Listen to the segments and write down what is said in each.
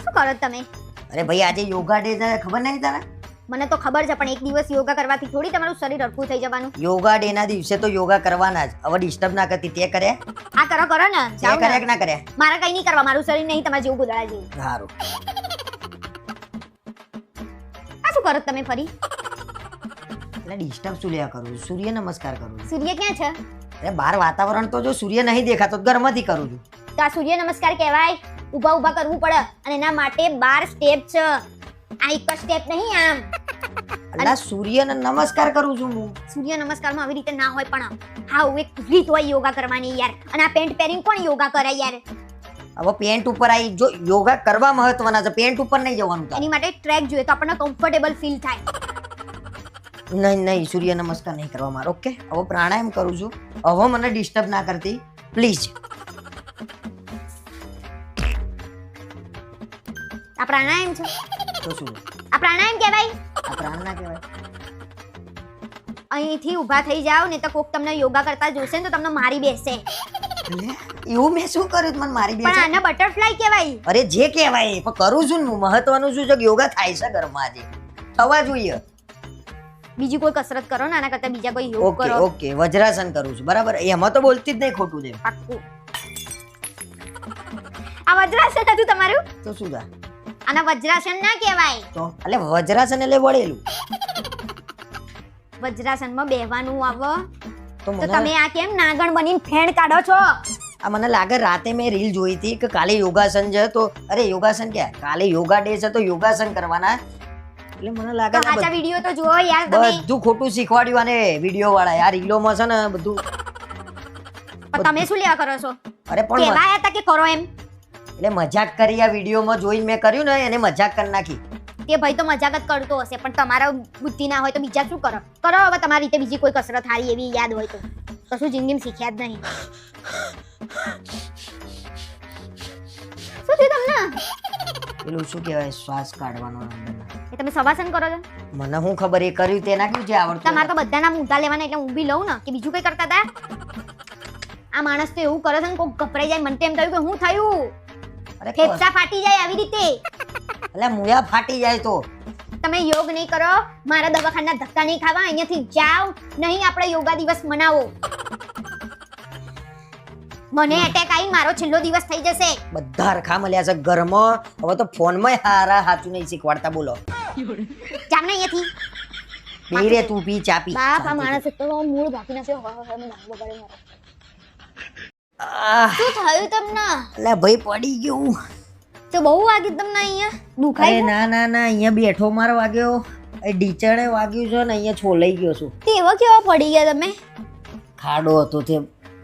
શું કરો તમે? અરે ભાઈ આજે યોગા ડે છે, ખબર નહીં તને? મને તો ખબર છે, પણ એક દિવસ યોગા કરવાથી થોડી તમારું શરીર હરખું થઈ જવાનું. યોગા ડે ના દિવસે તો યોગા કરવાના જ. હવે ડિસ્ટર્બ ના કરતી. તે કર્યા? આ કરો કરો ને, તે જાઓ કર્યા ને. કે ના કર્યા? મારે કઈ નહીં કરવા, મારું શરીર નહીં તમારા જેવું ગોદડા જેવું. સારું. આ શું કરો તમે ફરી? એટલે ડિસ્ટર્બ શું લેવા કરું છું? સૂર્ય નમસ્કાર કરું છું. સૂર્ય ક્યાં છે? અરે બહાર વાતાવરણ તો જો સૂર્ય નહીં દેખાતો તો ઘરમાંથી કરું છું. તો આ સૂર્ય નમસ્કાર કહેવાય. ઊભા ઊભા કરવું પડે અને એના માટે 12 સ્ટેપ છે. આ એક સ્ટેપ નહીં આમ. એટલે સૂર્યને નમસ્કાર કરું છું હું. સૂર્ય નમસ્કારમાં આવી રીતે ના હોય, પણ હા એક રીત હોય યોગા કરવાની યાર. અને આ પેન્ટ પહેરીને કોણ યોગા કરે યાર? હવે પેન્ટ ઉપર આવી જો યોગા કરવા મહત્વના છે, પેન્ટ ઉપર નહીં જવાનું તારે. એની માટે ટ્રેક જોઈએ તો આપણને કમ્ફર્ટેબલ ફીલ થાય. નહીં નહીં સૂર્ય નમસ્કાર નહીં કરવા મારો. ઓકે હવે પ્રાણાયામ કરું છું. હવે મને ડિસ્ટર્બ ના કરતી પ્લીઝ. આ પ્રાણાયામ છે? તો શું આ પ્રાણાયામ કહેવાય? આ પ્રાણ ના કહેવાય? અહીંથી ઊભા થઈ જાવ ને તો કોક તમને યોગા કરતા જોશે ને તો તમને મારી બેસે. એટલે એવું મેં શું કર્યું મને મારી દે પણ છે? આને બટરફ્લાય કહેવાય. અરે જે કહેવાય પણ કરું છું ને હું. મહત્વનું શું છે કે યોગા થાય છે ઘરમાં આજે. થવા જોઈએ. બીજી કોઈ કસરત કરો ને આના કરતા બીજા કોઈ યોગ ઓકે કરો. ઓકે વજ્રાસન કરું છું બરાબર. એમાં તો બોલતી જ નહીં ખોટું છે. પાક્કું. આ વજ્રાસન હતું તમારું? તો શું થા? આના વજ્રાસન ના કહેવાય. તો એટલે વજ્રાસન એટલે વળેલું. વજ્રાસનમાં બેહવાનું આવે તો તો મને તમે આ કેમ નાગણ બનીને ફેણ કાઢો છો? આ મને લાગે રાતે મેં રીલ જોઈ હતી કે કાલે યોગાસન છે તો અરે યોગાસન ક્યાં કાલે યોગા ડે છે તો યોગાસન કરવાના. એટલે મને લાગે તો છે આ સાચા વિડિયો તો જુઓ યાર તમે. બધું ખોટું શીખવાડ્યું આને વિડિયો વાળા. આ રીલોમાં છે ને બધું. પણ તમે શું લેવા કરો છો? અરે પણ કેવાય હતા કે કરો એમ? એટલે મજાક કરી આ વિડિયોમાં જોઈને મેં કર્યું ને એને મજાક કરી નાખી. તે ભાઈ તો મજાક જ કરતો હશે, પણ તમારા બુદ્ધિ ના હોય તો બીજા શું કરો? કરો હવે તમારી રીતે બીજી કોઈ કસરત હારી એવી યાદ હોય તો. કશું જિંદગીમાં શીખ્યા જ નહીં. શું થયું તમને? પેલું શું કહેવાય શ્વાસ કાઢવાનો અંદરનો. એ તમે સવાસન કરો છો? મને શું ખબર એ કર્યું તેના કેવું છે આવડતું. તમારે તો બધાના ઊંધા લેવાના એટલે હું બી લઉં ને કે બીજું કઈ કરતા હતા? આ માણસ તો એવું કરે છે ને કોક ગભરાઈ જાય. મને તો એમ થયું કે હું થયું અરે ફેફસા ફાટી જાય આવી રીતે. એટલે મુયા ફાટી જાય તો તમે યોગ નહીં કરો, મારા દવાખાના ધક્કા નહીં ખાવા, અહીંયાથી જાઓ. નહીં આપણે યોગા દિવસ મનાવો. મને એટેક આવી, મારો છેલ્લો દિવસ થઈ જશે. બધા હરખા મળ્યા છે ઘરમાં. હવે તો ફોનમાં હારા હાચું નહીં શીખવાડતા. બોલો જામ ને અહીંયાથી. પી રે તું પી ચા પી. બાપ આ માણસ તો મૂળ ભાગી નાખ્યો. હવે મને નાખવો પડે મારે. આહ, શું થયું તમને? એટલે ભાઈ પડી ગયું. તો બહુ વાગ્યું તમને અહીંયા? અરે દુખાય? ના ના ના અહીંયા બેઠો માર વાગ્યો. એ ઢીચણે વાગ્યું છે ને અહીંયા છોલાઈ ગયો છું. તેવા કેવા પડી ગયા તમે? ખાડો હતો તે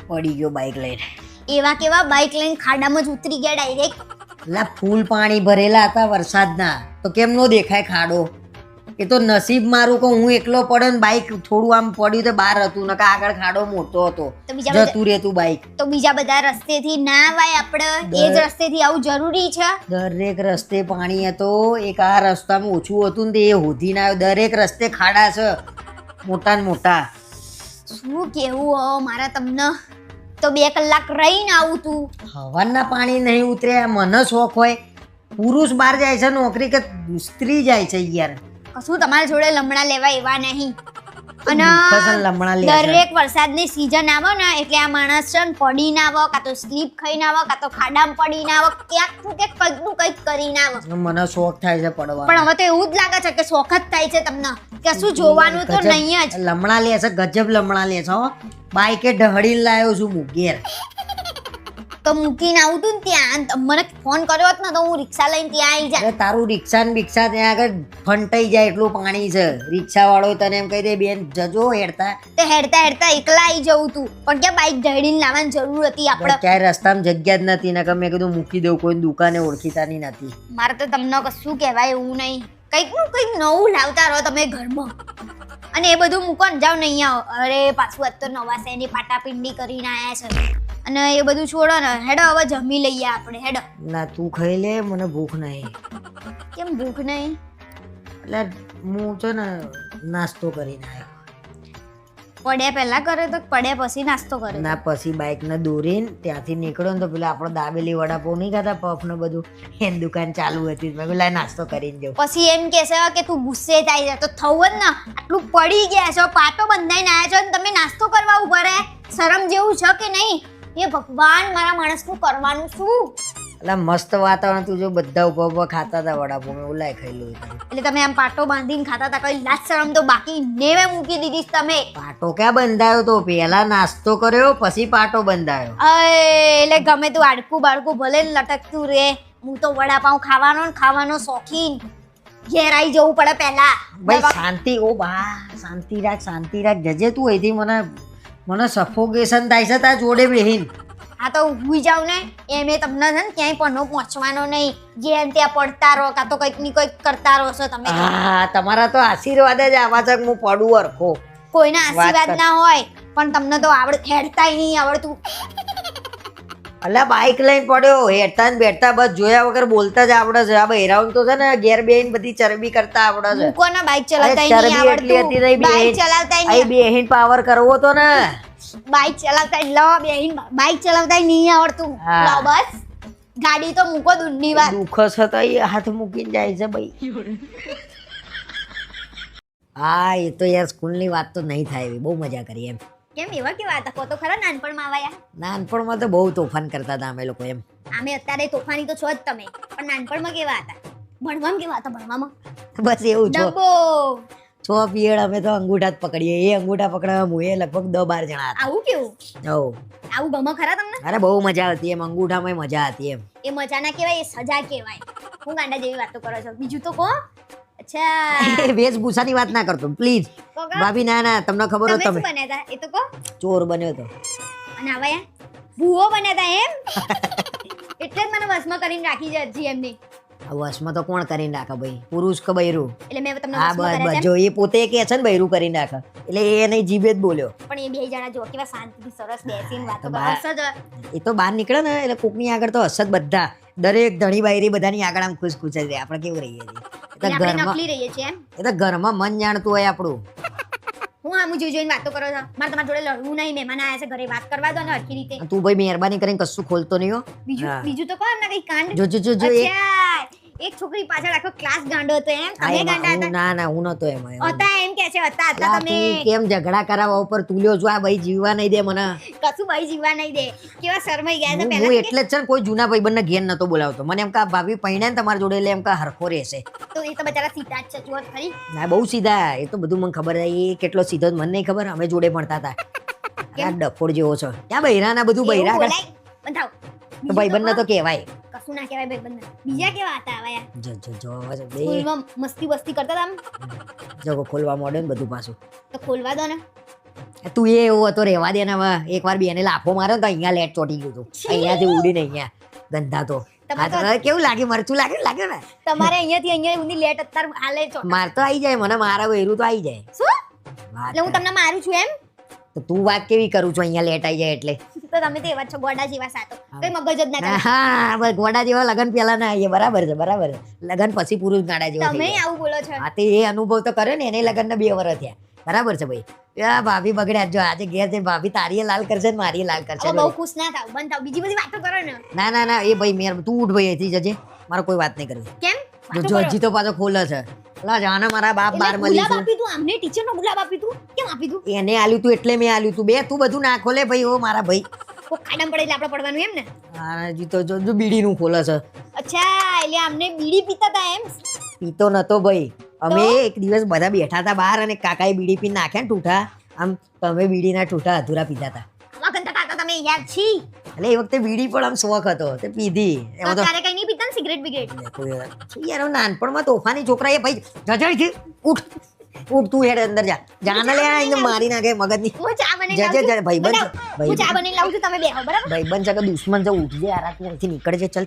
પડી ગયો બાઈક લઈને. એવા કેવા બાઇક લઈને ખાડામાં જ ઉતરી ગયા ડાયરેક્ટ? એટલે ફૂલ પાણી ભરેલા હતા વરસાદના તો કેમ નો દેખાય ખાડો? એ તો નસીબ મારું કે હું એકલો પડ્યો ને બાઈક થોડું આમ પડ્યું તો બહાર હતું નકે આગળ ખાડો મોટો હતો. તો બીજા બધા જતું રહેતું બાઈક. તો બીજા બધા રસ્તેથી ના આવાય આપણે? એ જ રસ્તેથી આવું જરૂરી છે? દરેક રસ્તે પાણી હતો. એક આ રસ્તામાં ઓછું હતું ને તે એ હોધી ના આવ્યો. દરેક રસ્તે ખાડા છે મોટા ને મોટા. શું કેવું હો મારા તમને? તો 2 કલાક રહીને આવું તું. હવાના પાણી નહીં ઉતરે. મને શોખ હોય પુરુષ બહાર જાય છે નોકરી કે સ્ત્રી જાય છે યાર. કશું તમારા જોડે લમણા લેવા એવા નહીં. અને દુઃખ લમણા લે છે. દરેક વરસાદની સીઝન આવે ને એટલે આ માણસ છે ને પડીને આવે, કાં તો સ્લીપ ખાઈને આવે, કાં તો ખાડામાં પડીને આવે, ક્યાંક નું ક્યાંક કંઈક નું કંઈક કરીને આવે. મને શોખ થાય છે પડવાનો. પણ હવે તો એવું જ લાગે છે કે શોખ જ થાય છે તમને. કશું જોવાનું તો ગજબ નહીં જ. લમણા લે છે. ગજબ લમણા લે છે હો. બાઈકે ઢહડીને લાવ્યો છું હું ઘેર. તો મૂકીને આવું તું ને ત્યાં. મને ફોન કર્યો હોત ને તો હું રિક્ષા લઈને ત્યાં આવી જાય. અરે તારું રિક્ષા ને બિક્ષા ત્યાં આગળ ફંટાઈ જાય એટલું પાણી છે. રિક્ષા વાળો તને એમ કહી દે બેન જજો હેડતા. તે હેડતા હેડતા એકલા આવી જવું તું. પણ ક્યાં બાઈક ઢળીને લાવવાની જરૂર હતી આપણે? ક્યાંય રસ્તામાં જગ્યા જ નથી ને મેં કીધું મૂકી દઉં. કોઈ દુકાને ઓળખીતાની નથી. મારે તો તમને કશું કહેવાય એવું નહીં. કંઈક નું કંઈક નવું લાવતા રહો તમે ઘરમાં. અને એ બધું મૂકો ને જાઓ ને અહીંયા. અરે પાછું આજ તો નવા શેની પાટાપિંડી કરીને આયા છે. અને એ બધું છોડો ને, હેડો હવે જમી લઈએ આપણે. હેડો. ના તું ખાઈ લે. મને ભૂખ નહીં. કેમ ભૂખ નહીં? એટલે હું છે ને નાસ્તો કરીને આવ્યો. પડ્યા પહેલા કરે તો પડ્યા પછી નાસ્તો કરે ના પછી બાઇક ને દોરીને ત્યાંથી નીકળ્યો ને તો પેલા આપણો દાબેલી વડાપાઉં નહીં ખાતા પફ ને બધું એની દુકાન ચાલુ હતી મેં પેલા નાસ્તો કરીને જાઉં. પછી એમ કહેશે કે તું ગુસ્સે થાય છે તો થવું જ ને, આટલું પડી ગયા છો, પાટો બંધાઈને આવ્યા છો અને તમે નાસ્તો કરવા ઉભા રહે, શરમ જેવું છે કે નહીં? એ ભગવાન, મારા માણસનું કરવાનું શું? એટલે મસ્ત વાતાવરણ તું જો બધા ઉભા ખાતા હતા વડાપાઉં મેં ઓલાય ખાઈ એટલે તમે આમ પાટો બાંધીને ખાતા હતા, કઈ લાજ શરમ તો બાકી નેવે મૂકી દીધી છે તમે. પાટો ક્યાં બંધાયો તો પેલા નાસ્તો કર્યો પછી પાટો બંધાયો. એટલે ગમે તું આડકું બાળકું ભલે લટકતું રે, હું તો વડાપાઉં ખાવાનો શોખીન. ઘેર આવી જવું પડે પહેલા. ભાઈ શાંતિ, ઓ બા શાંતિ રાખ જજે તું અહીંથી. મને સફોકેશન થાય છે તારા જોડે બેહીન. આ તો ઊભી જાવ ને એમે તમને છે ને ક્યાંય પનો પહોંચવાનો નહીં. જ્યાં ત્યાં પડતા રહો કાં તો કંઈક ની કંઈક કરતા રહો છો તમે. હા તમારા તો આશીર્વાદ જ આવા છે હું પડું અરખો. કોઈના આશીર્વાદ ના હોય પણ તમને તો હેડતાય નહીં આવડતું. અલ્યા બાઇક લઈને પડ્યો, હેડતા ને બેઠતા બસ જોયા વગર બોલતા જ આવડે છે. આ બહેરાውን તો છે ને ઘેર બેહીન બધી ચરબી કરતા આવડે છે. કોના બાઇક ચલાવતા નહીં આવડતું? બાઇક ચલાવતા અહીં બેહીન પાવર કરવો તો ને. બાઇક ચલાવતા બાઇક ચલાવતા નહીં આવડતું. લો બસ, ગાડી તો મૂકો દૂરની વાત. દુઃખ છે તો એ હાથ મૂકીને જાય છે ભાઈ. હા એ તો યાર સ્કૂલની વાત તો નહીં થાય એવી, બહુ મજા કરી એમ. કેમ એવા કેવા હતા? કહો તો ખરા, નાનપણમાં આવ્યા. નાનપણમાં તો બહુ તોફાન કરતા હતા અમે લોકો એમ. અમે અત્યારે તોફાની તો છો જ તમે, પણ નાનપણમાં કેવા હતા? ભણવામાં કેવા હતા? ભણવામાં બસ એવું છો. ડબ્બો 6 પિરિયડ અમે તો અંગૂઠા જ પકડીએ. એ અંગૂઠા પકડવા હું એ લગભગ 10-12 જણા હતા. આવું કેવું? આવું ગમે ખરા તમને? અરે બહુ મજા આવતી એમ, અંગૂઠામાં મજા હતી એમ. એ મજા ના કહેવાય, એ સજા કહેવાય. હું ગાંડા જેવી વાતો કરો છો. બીજું તો કહો. અચ્છા વેશભૂષાની વાત ના કરતો પ્લીઝ ભાભી. ના તમને ખબર હોય તમે શું બન્યા હતા એ તો કહો. ચોર બન્યો તો. અને હવે ભૂવો બન્યા હતા એમ? એટલે જ મને વશમાં કરીને રાખી છે હજી એમની. વશમાં તો કોણ કરીને રાખે ભાઈ, પુરુષ કે બૈરું? એટલે મેં તમને હા બસ જો એ પોતે કે છે ને બૈરું કરીને રાખે એટલે એ નહીં જીભે જ બોલ્યો. પણ એ બે જણા જો કેવા શાંતિથી સરસ બેસીને વાતો કરે. એ તો બહાર નીકળે ને એટલે કોકની આગળ તો હસત બધા, દરેક ધણી બાયરી બધાની આગળ આમ ખુશ ખુશ જ રહે. આપણે કેવું રહીએ છીએ? એ તો ઘરમાં મન જાણતું હોય આપણું. હું આમ જોઈને વાતો કરો છો? મારે તમારા જોડે લડવું નહીં. મહેમાન આયા છે ઘરે, વાત કરવા દો ને હરખી રીતે. તું ભાઈ મહેરબાની કરીને કશું ખોલતો નહીં હો. બીજું તો કોણ ના કઈ કાંડ? જો એક છોકરી પાછળ આખો ક્લાસ ગાંડો હતો એમ? તમે ગાંડા હતા? ના હું નતો એમાં. હતા એમ કે છે? હતા તમે કેમ ઝઘડા કરાવવા ઉપર તુલ્યો છો? આ ભાઈ જીવવા નહીં દે મને. કશું ભાઈ જીવવા નહીં દે. કેવા શરમાઈ ગયા છે હું પહેલા. એટલે જ છે ને કોઈ જૂના ભાઈબંધને ઘેર નતો બોલાવતો. મને એમ કા ભાભી પૈણે ને તમારા જોડે એટલે એમ કા હરખો રહેશે. તો એ તો બચારા સીધા જ છે. જુઓ ખરી. ના બહુ સીધા. એ તો બધું મને ખબર છે. એ કેટલો સીધો મને નહીં ખબર. અમે જોડે ભણતા હતા. આ ડફોડ જેવો છો. ત્યાં બૈરાના બધું બૈરા કર. બંધાવ. તો ભાઈબંધને તો કહેવાય. કશું ના કહેવાય ભાઈબંધને. બીજા કેવા હતા આવા? જો સ્કૂલમાં મસ્તી બસ્તી કરતા હતા આમ? જો ખોલવા માંડે ને બધું પાછું. તો ખોલવા દો ને. તું એ એવો હતો રેવા દે ને. હવે એકવાર બેને લાફો માર્યો તો અહીંયા લેટ ચોટી ગયું હતું. અહીંયાથી ઉડીને અહીંયા ગંધા તો. કેવું લાગે? મરચું લાગે ને? તમારે અહીંયાથી અહીંયા ઊંધી લેટ અત્યારે હાલે છો. માર તો આવી જાય. મને મારા વેરું તો આવી જાય. શું? એટલે હું તમને મારું છું એમ? તો તું વાત કેવી કરું છું? અહીંયા લેટ આવી જાય એટલે તો તમે તો એવા છો ગોડા જેવા સાતો. કઈ મગજ જ ના કરે. હા બસ ગોડા જેવા લગન પેલા ના આવીએ. બરાબર છે બરાબર છે. લગન પછી પુરુષ ગાડા જેવો. તમે આવું બોલો છો? હા તે એ અનુભવ તો કરે ને. એને લગન ને 2 વર્ષ થયા. બરાબર છે ભાઈ. યા ભાભી બગડ્યા. જો આજે ઘેર જઈને ભાભી તારીએ લાલ કરશે ને મારીએ લાલ કરશે. બહુ ખુશ ના થાવ. બંધ થાવ. બીજી બધી વાતો કરો ને. ના એ ભાઈ મેર તું ઉઠ ભાઈ અહીંથી જજે. મારે કોઈ વાત નહીં કરવી. કેમ? જો હજી તો પાછો ખોલે છે. લા જાને મારા બાપ બાર મળી ગુલાબ આપી તું આમને ટીચર નો ગુલાબ આપી તું કેમ આપી તું? એને આલ્યું તું એટલે મેં આલ્યું તું. બે તું બધું ના ખોલે ભાઈ. ઓ મારા ભાઈ કો ખાડામાં પડે એટલે આપણે પડવાનું એમ ને? હા હજી તો જો બીડી નું ખોલે છે. અચ્છા એટલે આમને બીડી પીતા હતા એમ? પીતો નતો ભાઈ. અમે એક દિવસ બધા બેઠા હતા બહાર અને કાકાએ બીડી પી નાખ્યા ને ઠૂઠા. આમ તમે બીડીના ઠૂઠા અધૂરા પીતા હતા. વખત કાકા તમે યાદ છી? એટલે એ વખતે બીડી પણ આમ શોખ હતો તે પીધી. એમાં તો તારે કઈ નહીં પીતા ને સિગરેટ બિગરેટ? યાર નાનપણમાં તોફાની છોકરા એ ભાઈ જજડ છે. ઉઠ તું હેડ અંદર જા. જાને લે એને મારી નાખે મગજની. હું ચા બનાવી લાવું છું. ભાઈબંધ હું ચા બનાવી લાવું છું. તમે બેહો બરાબર? ભાઈબંધ છે કે દુશ્મન છે? ઉઠજે યાર તું અહીંથી નીકળજે. ચલ